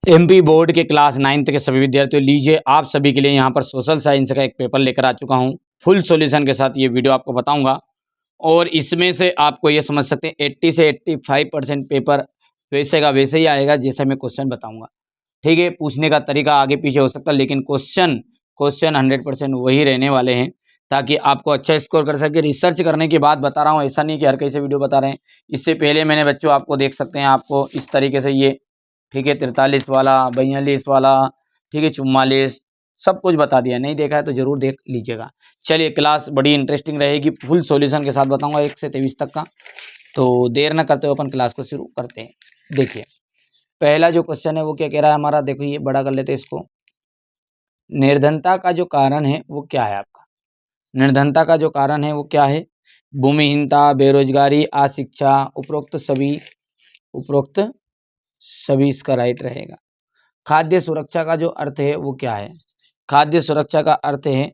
MP board के class 9th के सभी विद्यार्थियों, लीजिए आप सभी के लिए यहाँ पर सोशल साइंस का एक पेपर लेकर आ चुका हूँ। फुल सॉल्यूशन के साथ ये वीडियो आपको बताऊंगा और इसमें से आपको ये समझ सकते हैं 80 से 85% पेपर वैसे का वैसे ही आएगा जैसे मैं क्वेश्चन बताऊंगा। ठीक है, पूछने का तरीका आगे पीछे हो सकता है लेकिन क्वेश्चन क्वेश्चन 100% वही रहने वाले हैं ताकि आपको अच्छा स्कोर कर सके। रिसर्च करने के बाद बता रहा हूँ, ऐसा नहीं कि हर कैसे वीडियो बता रहे हैं। इससे पहले मैंने बच्चों आपको देख सकते हैं, आपको इस तरीके से ये ठीक है 43 वाला 42 वाला ठीक है 44 सब कुछ बता दिया। नहीं देखा है तो जरूर देख लीजिएगा। चलिए, क्लास बड़ी इंटरेस्टिंग रहेगी, फुल सॉल्यूशन के साथ बताऊंगा 1 से 23 तक का। तो देर न करते हुए अपन क्लास को शुरू करते हैं। देखिए, पहला जो क्वेश्चन है वो क्या कह रहा है हमारा, देखो ये बड़ा कर लेते हैं इसको। निर्धनता का जो कारण है वो क्या है आपका? निर्धनता का जो कारण है वो क्या है? भूमिहीनता, बेरोजगारी, अशिक्षा, उपरोक्त सभी इसका राइट रहेगा। खाद्य सुरक्षा का जो अर्थ है वो क्या है? खाद्य सुरक्षा का अर्थ है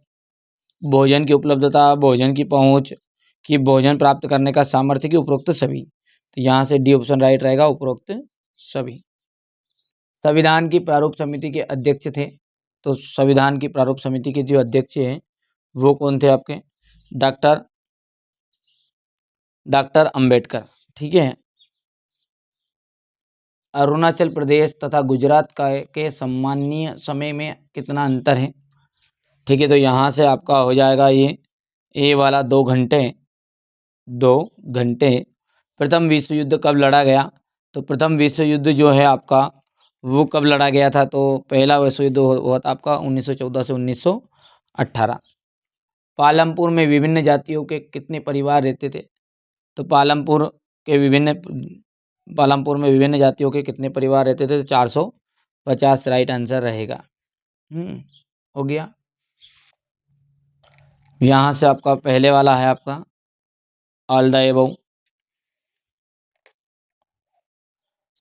भोजन की उपलब्धता, भोजन की पहुंच, कि भोजन प्राप्त करने का सामर्थ्य, की उपरोक्त सभी। तो यहाँ से डी ऑप्शन राइट रहेगा, उपरोक्त सभी। संविधान की प्रारूप समिति के अध्यक्ष थे, तो संविधान की प्रारूप समिति के जो अध्यक्ष हैं वो कौन थे आपके? Doctor doctor Ambedkar. ठीक है। अरुणाचल प्रदेश तथा गुजरात का के सम्माननीय समय में कितना अंतर है? ठीक है, तो यहाँ से आपका हो जाएगा ये ए वाला 2 घंटे। 2 घंटे। प्रथम विश्व युद्ध कब लड़ा गया? तो प्रथम विश्व युद्ध जो है आपका वो कब लड़ा गया था? तो पहला विश्व युद्ध हुआ था आपका 1914 से 1918। पालमपुर में विभिन्न जातियों के कितने परिवार रहते थे? तो पालमपुर में विभिन्न जातियों के कितने परिवार रहते थे? तो 450 राइट आंसर रहेगा। हो गया। यहाँ से आपका पहले वाला है आपका ऑल द एबव।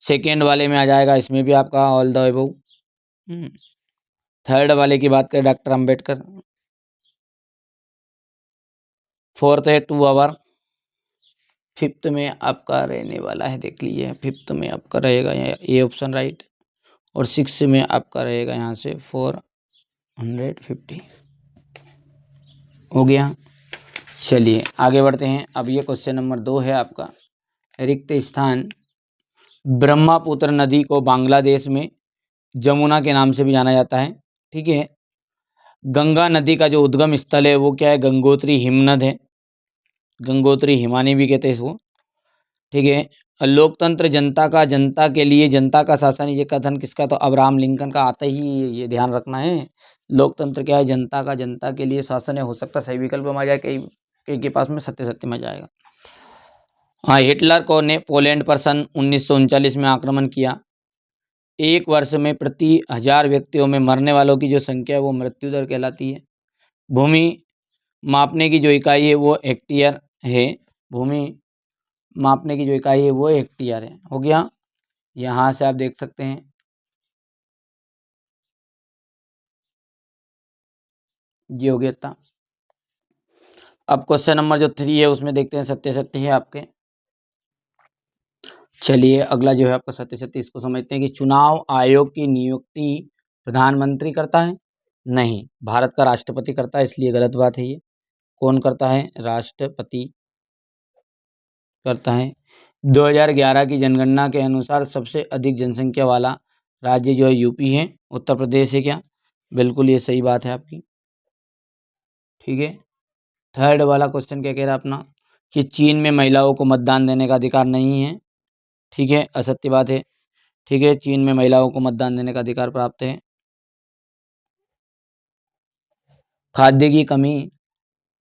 सेकेंड वाले में आ जाएगा, इसमें भी आपका ऑल द एबव। थर्ड वाले की बात करें डॉक्टर अंबेडकर। फोर्थ है 2 आवर। फिफ्थ में आपका रहने वाला है, देख लीजिए, फिफ्थ में आपका रहेगा ये ऑप्शन राइट। और सिक्स में आपका रहेगा यहाँ से 450। हो गया। चलिए आगे बढ़ते हैं। अब ये क्वेश्चन नंबर 2 है आपका। रिक्त स्थान। ब्रह्मपुत्र नदी को बांग्लादेश में जमुना के नाम से भी जाना जाता है। ठीक है। गंगा नदी का जो उद्गम स्थल है वो क्या है? गंगोत्री हिमनद है। गंगोत्री हिमानी भी कहते हैं इसको। ठीक है। लोकतंत्र जनता के लिए जनता का शासन, ये कथन किसका? तो अब्राहम लिंकन का। आता ही ये ध्यान रखना है। लोकतंत्र क्या है? जनता के लिए शासन है। हो सकता है सही विकल्प में आ जाए, कई कई के पास में सत्य में आ जाएगा। हाँ, हिटलर को ने पोलैंड पर सन 1939 में आक्रमण किया। एक वर्ष में प्रति 1000 व्यक्तियों में मरने वालों की जो संख्या है वो मृत्यु दर कहलाती है। भूमि मापने की जो इकाई है वो हेक्टेयर है। भूमि मापने की जो इकाई है वो हेक्टेयर है। हो गया। यहाँ से आप देख सकते हैं ये हो गया था। अब क्वेश्चन नंबर जो 3 है उसमें देखते हैं सत्य है आपके। चलिए अगला जो है आपका सत्य इसको समझते हैं कि चुनाव आयोग की नियुक्ति प्रधानमंत्री करता है? नहीं, भारत का राष्ट्रपति करता है, इसलिए गलत बात है ये। कौन करता है? राष्ट्रपति करता है। 2011 की जनगणना के अनुसार सबसे अधिक जनसंख्या वाला राज्य जो है यूपी है। उत्तर प्रदेश है क्या? बिल्कुल ये सही बात है आपकी। ठीक है। थर्ड वाला क्वेश्चन क्या कह रहा है अपना, कि चीन में महिलाओं को मतदान देने का अधिकार नहीं है। ठीक है, असत्य बात है। ठीक है, चीन में महिलाओं को मतदान देने का अधिकार प्राप्त है। खाद्य की कमी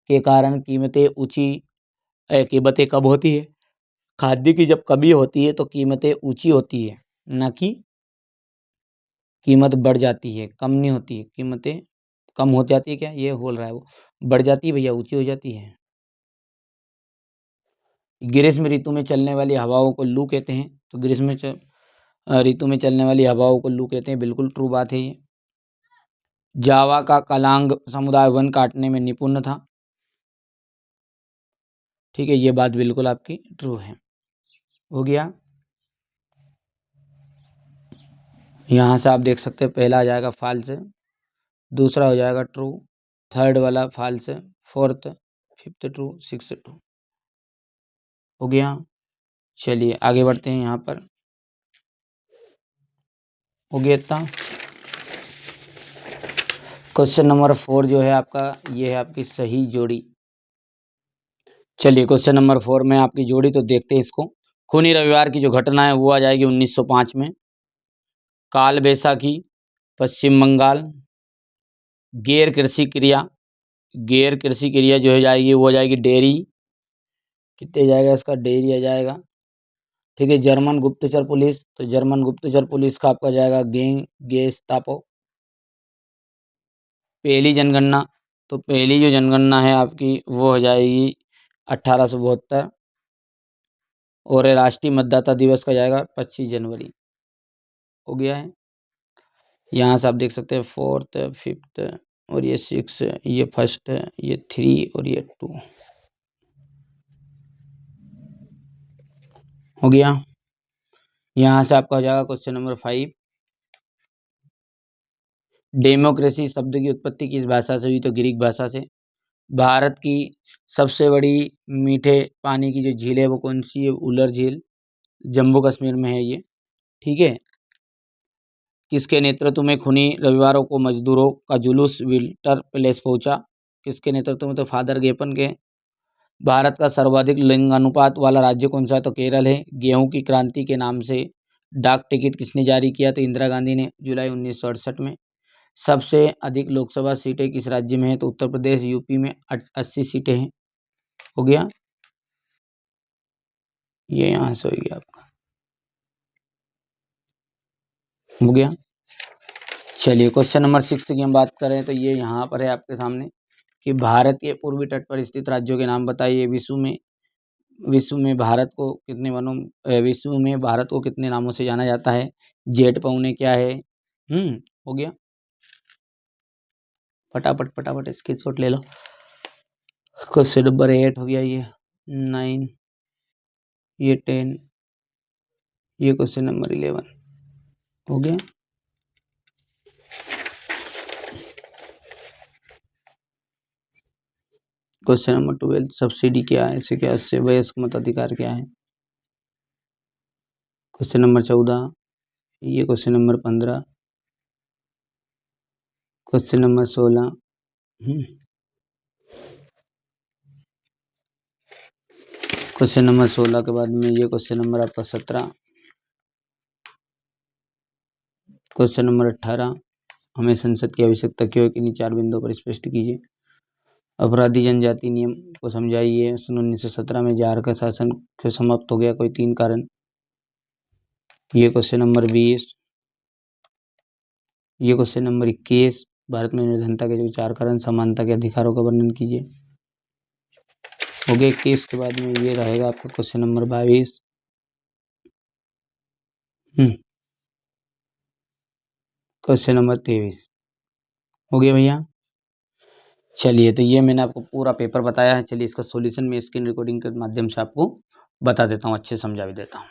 के कारण कीमतें कब होती है? खाद्य की जब कमी होती है तो कीमतें ऊंची होती है, ना कि कीमत बढ़ जाती है, कम नहीं होती है। कीमतें कम हो जाती है क्या? ये बोल रहा है वो। बढ़ जाती है भैया, ऊंची हो जाती है। ग्रीष्म ऋतु में चलने वाली हवाओं को लू कहते हैं। तो ऋतु में चलने वाली हवाओं को लू कहते हैं। बिल्कुल ट्रू बात है ये। जावा का कलांग समुदाय वन काटने में निपुण था। ठीक है, ये बात बिल्कुल आपकी ट्रू है। हो गया। यहाँ से आप देख सकते हैं पहला आ जाएगा फॉल्स, दूसरा हो जाएगा ट्रू, थर्ड वाला false, fourth, fifth true, six true. हो गया। चलिए आगे बढ़ते हैं। यहाँ पर हो गया इतना। क्वेश्चन नंबर 4 जो है आपका, ये है आपकी सही जोड़ी। चलिए क्वेश्चन नंबर 4 में आपकी जोड़ी, तो देखते हैं इसको। खूनी रविवार की जो घटना है वो आ जाएगी 1905 में। काल बैसाखी पश्चिम बंगाल। गैर कृषि क्रिया, गैर कृषि क्रिया जो हो जाएगी वो आ जाएगी डेयरी। कितने जाएगा इसका, डेयरी आ जाएगा। ठीक है। जर्मन गुप्तचर पुलिस, तो जर्मन गुप्तचर पुलिस का आपका जाएगा गेस्टापो। पहली जनगणना, तो पहली जो जनगणना है आपकी वो हो जाएगी 1872। और राष्ट्रीय मतदाता दिवस का जाएगा 25 जनवरी। हो गया है। यहाँ से आप देख सकते हैं फोर्थ, फिफ्थ और ये सिक्स, ये फर्स्ट, ये थ्री और ये टू। हो गया। यहाँ से आपका हो जाएगा क्वेश्चन नंबर 5। डेमोक्रेसी शब्द की उत्पत्ति किस भाषा से हुई, तो ग्रीक भाषा से। भारत की सबसे बड़ी मीठे पानी की जो झील है वो कौन सी है, उलर झील, जम्मू कश्मीर में है ये। ठीक है। किसके नेतृत्व में खूनी रविवारों को मजदूरों का जुलूस विल्टर प्लेस पहुंचा, किसके नेतृत्व में, तो फादर गेपन के। भारत का सर्वाधिक लिंगानुपात वाला राज्य कौन सा है, तो केरल है। गेहूं की क्रांति के नाम से डाक टिकट किसने जारी किया, तो इंदिरा गांधी ने, जुलाई 1968 में। सबसे अधिक लोकसभा सीटें किस राज्य में है, तो उत्तर प्रदेश। यूपी में 80 सीटें हैं। हो गया। ये यहाँ से हो गया आपका। हो गया। चलिए क्वेश्चन नंबर 6 की हम बात करें तो ये यहाँ पर है आपके सामने कि भारत के पूर्वी तट पर स्थित राज्यों के नाम बताइए। विश्व में भारत को कितने वनों विश्व में भारत को कितने नामों से जाना जाता है। जेट पौने क्या है। हो गया। फटाफट फटाफट स्क्रीनशॉट ले लो। क्वेश्चन नंबर 8 हो गया, ये 9, ये 10, ये क्वेश्चन नंबर 11 हो गया। क्वेश्चन नंबर 12 सब्सिडी क्या है, इसे क्या से वयस्क मताधिकार क्या है। क्वेश्चन नंबर 14, ये question number 15, question number 16। Question number 16 के बाद में ये क्वेश्चन नंबर आपका 17, क्वेश्चन नंबर 18, हमें संसद की आवश्यकता क्यों है, किन्हीं 4 बिंदुओं पर स्पष्ट कीजिए। अपराधी जनजाति नियम को समझाइए। सन 1917 में जार का शासन क्यों समाप्त हो गया, कोई 3 कारण। ये क्वेश्चन नंबर 20, ये क्वेश्चन नंबर 21, भारत में निर्धनता के जो 4 कारण, समानता के अधिकारों का वर्णन कीजिए। हो गया 21 के बाद में ये रहेगा आपका क्वेश्चन नंबर 22। क्वेश्चन नंबर 23 हो गया भैया। चलिए तो ये मैंने आपको पूरा पेपर बताया है। चलिए इसका सॉल्यूशन मैं स्क्रीन रिकॉर्डिंग के माध्यम से आपको बता देता हूँ, अच्छे समझा भी देता हूँ।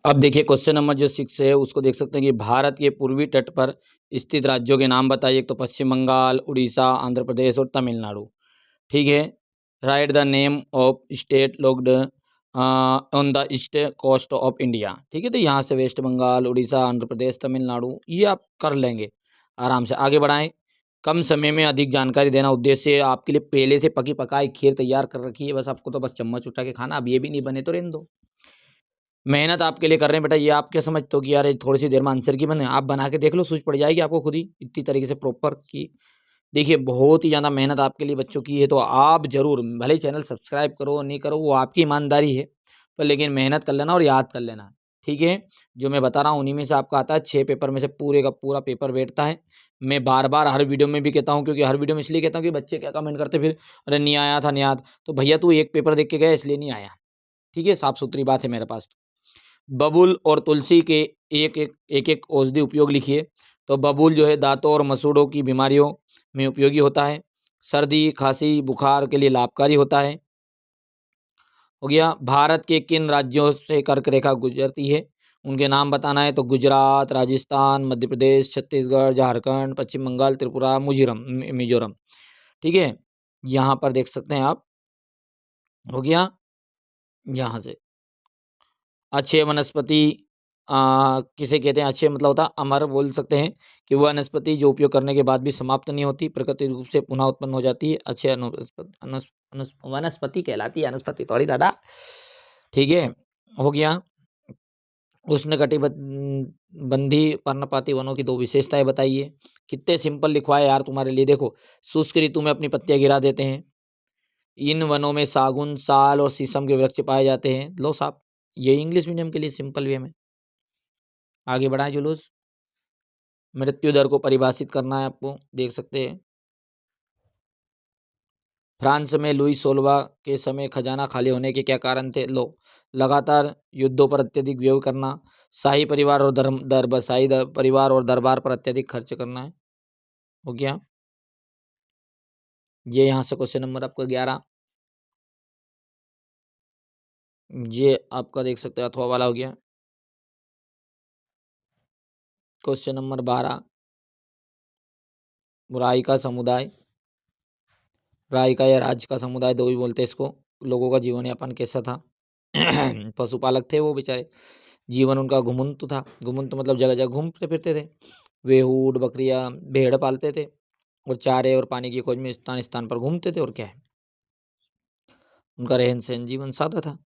अब देखिए क्वेश्चन नंबर जो 6 है उसको देख सकते हैं कि भारत के पूर्वी तट पर स्थित राज्यों के नाम बताइए। एक तो पश्चिम बंगाल, उड़ीसा, आंध्र प्रदेश और तमिलनाडु। ठीक है। Right the name of state locked on the east coast of India. ठीक है। तो यहाँ से वेस्ट बंगाल, उड़ीसा, आंध्र प्रदेश, तमिलनाडु ये आप कर लेंगे आराम से। आगे बढ़ाएं। कम समय में अधिक जानकारी देना उद्देश्य आपके लिए पहले से पकी पकाई खीर तैयार कर रखी है, बस आपको तो बस चम्मच उठा के खाना। अब ये भी नहीं बने तो रहने दो। मेहनत आपके लिए कर रहे हैं बेटा, ये आप क्या समझते हो कि यार थोड़ी सी देर में आंसर की बने। आप बना के देख लो, सूझ पड़ जाएगी आपको खुद ही इतनी तरीके से प्रॉपर की। देखिए बहुत ही ज़्यादा मेहनत आपके लिए बच्चों की है, तो आप जरूर, भले ही चैनल सब्सक्राइब करो नहीं करो वो आपकी ईमानदारी है, पर लेकिन मेहनत कर लेना और याद कर लेना। ठीक है। जो मैं बता रहा हूँ उन्हीं में से आपका आता है। 6 पेपर में से पूरे का पूरा पेपर बैठता है। मैं बार बार हर वीडियो में भी कहता हूँ, क्योंकि हर वीडियो में इसलिए कहता हूँ कि बच्चे क्या कमेंट करते फिर, अरे नहीं आया था, नहीं आया था। तो भैया तू एक पेपर देख के गया इसलिए नहीं आया। ठीक है। साफ सुथरी बात है मेरे पास। बबूल और तुलसी के एक औषधि उपयोग लिखिए। तो बबूल जो है दांतों और मसूड़ों की बीमारियों में उपयोगी होता है। सर्दी, खांसी, बुखार के लिए लाभकारी होता है। हो गया। भारत के किन राज्यों से कर्क रेखा गुजरती है। उनके नाम बताना है तो गुजरात, राजस्थान, मध्य प्रदेश, छत्तीसगढ़, झारखंड, पश्चिम बंगाल, त्रिपुरा, मिजोरम। ठीक है, यहाँ पर देख सकते हैं आप, हो गया। यहाँ से अक्षय वनस्पति किसे कहते हैं? अक्षय मतलब होता है अमर, बोल सकते हैं कि वह वनस्पति जो उपयोग करने के बाद भी समाप्त नहीं होती, प्रकृति रूप से पुनः उत्पन्न हो जाती है। अक्षय वनस्पति कहलाती है, वनस्पति थोड़ी दादा। ठीक है, हो गया। उष्णकटिबंधी पर्णपाती वनों की दो विशेषताएं बताइए। कितने सिंपल लिखवाए यार तुम्हारे लिए। देखो, शुष्क ऋतु में अपनी पत्तियां गिरा देते हैं। इन वनों में सागुन, साल और शीशम के वृक्ष पाए जाते हैं। लो साहब, ये इंग्लिश मीडियम के लिए सिंपल वे में। आगे बढ़ाएं जुलूस। मृत्यु दर को परिभाषित करना है आपको, देख सकते हैं। फ्रांस में लुई 16वां के समय खजाना खाली होने के क्या कारण थे? लो, लगातार युद्धों पर अत्यधिक व्यय करना, शाही परिवार और परिवार और दरबार पर अत्यधिक खर्च करना है। हो गया। ये यहाँ से क्वेश्चन नंबर आपका 11, ये आपका देख सकते हैं अथवा वाला हो गया। क्वेश्चन नंबर 12, राई का समुदाय, राई का या राज्य का समुदाय, दो भी बोलते हैं इसको, लोगों का जीवन यापन कैसा था? पशुपालक थे वो बेचारे, जीवन उनका घुमंतु था। घुमंतु मतलब जगह जगह घूमते फिरते थे। वे ऊँट, बकरियां, भेड़ पालते थे और चारे और पानी की खोज में स्थान स्थान पर घूमते थे। और क्या है, उनका रहन सहन जीवन सादा था।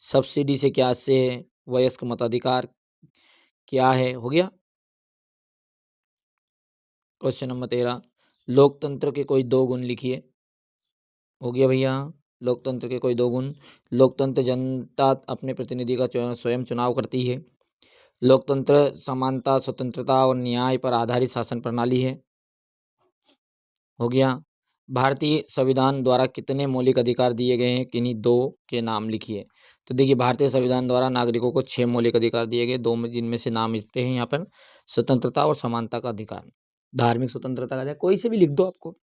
सब्सिडी से क्या से है? वयस्क मताधिकार क्या है? हो गया। क्वेश्चन नंबर 13, लोकतंत्र के कोई दो गुण लिखिए। हो गया भैया। लोकतंत्र के कोई दो गुण। लोकतंत्र जनता अपने प्रतिनिधि का स्वयं चुनाव करती है। लोकतंत्र समानता, स्वतंत्रता और न्याय पर आधारित शासन प्रणाली है। हो गया। भारतीय संविधान द्वारा कितने मौलिक अधिकार दिए गए हैं? किन्हीं दो के नाम लिखिए। तो देखिए, भारतीय संविधान द्वारा नागरिकों को 6 मौलिक अधिकार दिए गए, दो में जिनमें से नाम लिखते हैं यहाँ पर, स्वतंत्रता और समानता का अधिकार। धार्मिक स्वतंत्रता का अधिकार, कोई से भी लिख दो आपको।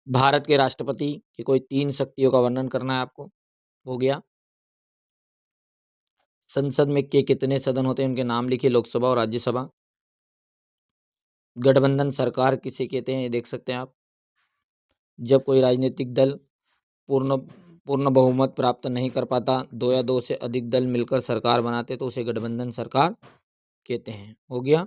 भारत के राष्ट्रपति की कोई 3 शक्तियों का वर्णन करना है आपको। हो गया। संसद में के कितने सदन होते हैं? उनके नाम लिखिए, लोकसभा और राज्यसभा। गठबंधन सरकार किसे कहते हैं? ये देख सकते हैं आप, जब कोई राजनीतिक दल पूर्ण पूर्ण बहुमत प्राप्त नहीं कर पाता, दो या दो से अधिक दल मिलकर सरकार बनाते तो उसे गठबंधन सरकार कहते हैं। हो गया।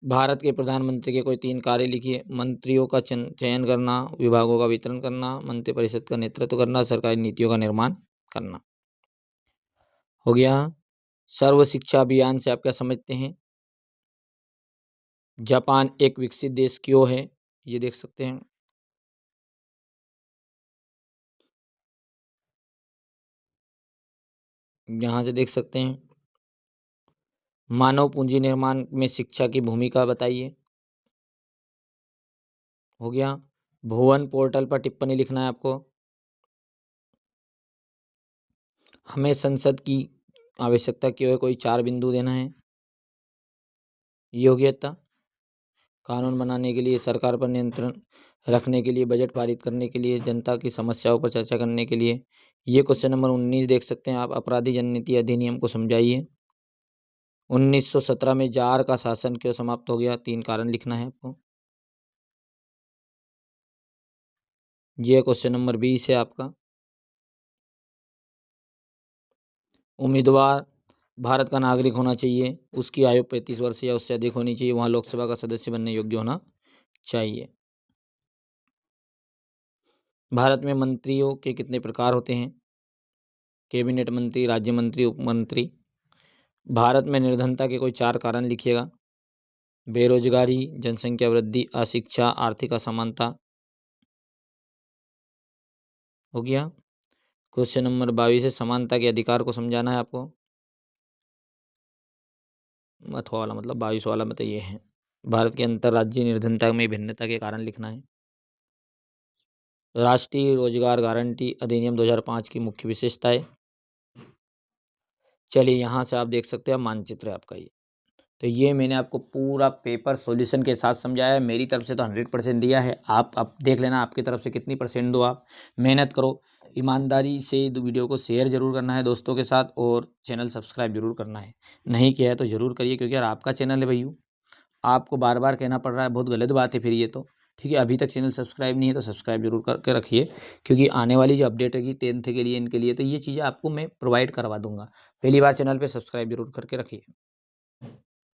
भारत के प्रधानमंत्री के कोई 3 कार्य लिखिए। मंत्रियों का चयन करना, विभागों का वितरण करना, मंत्रिपरिषद का नेतृत्व करना, सरकारी नीतियों का निर्माण करना। हो गया। सर्व शिक्षा अभियान से आप क्या समझते हैं? जापान एक विकसित देश क्यों है? ये देख सकते हैं। यहाँ से देख सकते हैं। मानव पूंजी निर्माण में शिक्षा की भूमिका बताइए। हो गया। भुवन पोर्टल पर टिप्पणी लिखना है आपको। हमें संसद की आवश्यकता क्यों है? कोई 4 बिंदु देना है। योग्यता, कानून बनाने के लिए, सरकार पर नियंत्रण रखने के लिए, बजट पारित करने के लिए, जनता की समस्याओं पर चर्चा करने के लिए। ये क्वेश्चन नंबर 19 देख सकते हैं आप, अपराधी जननीति अधिनियम को समझाइए। 1917 में जार का शासन क्यों समाप्त हो गया? 3 कारण लिखना है आपको। ये क्वेश्चन नंबर 20 है आपका। उम्मीदवार भारत का नागरिक होना चाहिए, उसकी आयु 35 वर्ष या उससे अधिक होनी चाहिए, वहाँ लोकसभा का सदस्य बनने योग्य होना चाहिए। भारत में मंत्रियों के कितने प्रकार होते हैं? कैबिनेट मंत्री, राज्य मंत्री, उप मंत्री। भारत में निर्धनता के कोई 4 कारण लिखिएगा। बेरोजगारी, जनसंख्या वृद्धि, अशिक्षा, आर्थिक असमानता। हो गया। क्वेश्चन नंबर 22 है, समानता के अधिकार को समझाना है आपको। अथवा वाला मतलब 22 वाला बताइए है। भारत के अंतर्राज्यीय निर्धनता में भिन्नता के कारण लिखना है। राष्ट्रीय रोजगार गारंटी अधिनियम 2005 की मुख्य विशेषताएं। चलिए, यहाँ से आप देख सकते हैं, मानचित्र है आपका ये। तो ये मैंने आपको पूरा पेपर सॉल्यूशन के साथ समझाया है। मेरी तरफ से तो 100% दिया है। आप अब देख लेना आपकी तरफ से कितनी % दो। आप मेहनत करो, ईमानदारी से वीडियो को शेयर ज़रूर करना है दोस्तों के साथ और चैनल सब्सक्राइब जरूर करना है। नहीं किया है तो ज़रूर करिए, क्योंकि यार आपका चैनल है भैया, आपको बार बार कहना पड़ रहा है, बहुत गलत बात है फिर ये तो। ठीक है, अभी तक चैनल सब्सक्राइब नहीं है तो सब्सक्राइब जरूर करके रखिए, क्योंकि आने वाली जो अपडेट रहेगी 10th के लिए, इनके लिए, तो ये चीज़ें आपको मैं प्रोवाइड करवा दूंगा। पहली बार चैनल पे सब्सक्राइब जरूर करके रखिए।